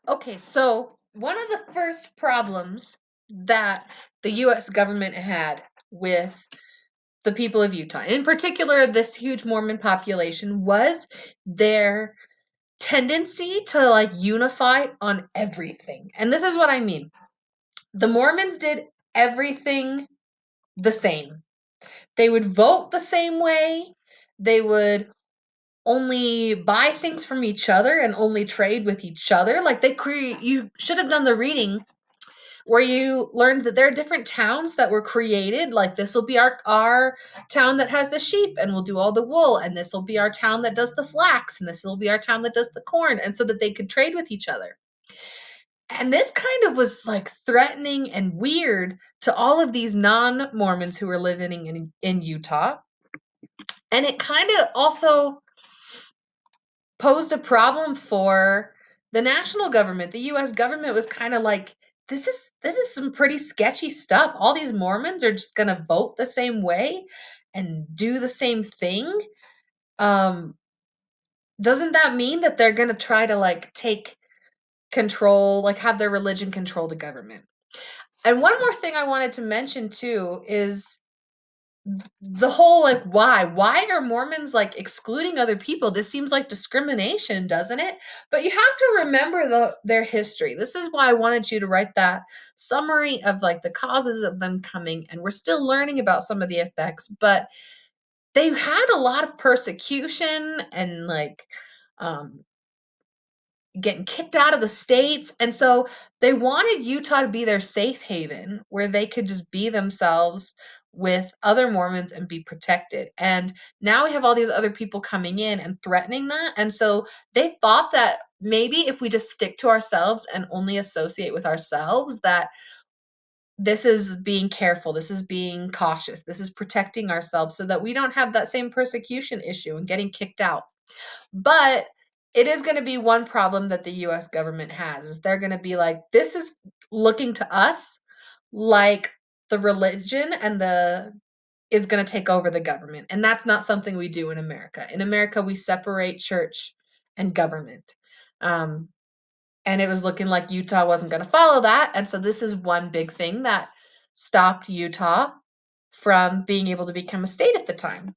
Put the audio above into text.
Okay, so one of the first problems that the US government had with the people of Utah, in particular this huge Mormon population, was their tendency to like unify on everything. And this is what I mean. The Mormons did everything the same. They would vote the same way. They would only buy things from each other and only trade with each other. Like you should have done the reading where you learned that there are different towns that were created. Like this will be our town that has the sheep and we'll do all the wool, and this will be our town that does the flax, and this will be our town that does the corn, and so that they could trade with each other. And this kind of was like threatening and weird to all of these non-Mormons who were living in Utah. And it kind of also posed a problem for the national government. The US government was kind of like, this is some pretty sketchy stuff. All these Mormons are just going to vote the same way and do the same thing. Um doesn't that mean that they're going to try to like take control, like have their religion control the government? And one more thing I wanted to mention too is the whole like why are Mormons like excluding other people? This seems like discrimination, doesn't it? But you have to remember their history. This is why I wanted you to write that summary of like the causes of them coming, and we're still learning about some of the effects, but they had a lot of persecution and like um getting kicked out of the states. And so they wanted Utah to be their safe haven where they could just be themselves with other Mormons and be protected. And now we have all these other people coming in and threatening that. And so they thought that maybe if we just stick to ourselves and only associate with ourselves, that this is being careful, this is being cautious, this is protecting ourselves so that we don't have that same persecution issue and getting kicked out. But it is going to be one problem that the US government has. Is they're going to be like, this is looking to us like the religion and the is going to take over the government. And that's not something we do in America. In America, we separate church and government. Um, and it was looking like Utah wasn't going to follow that. And so this is one big thing that stopped Utah from being able to become a state at the time.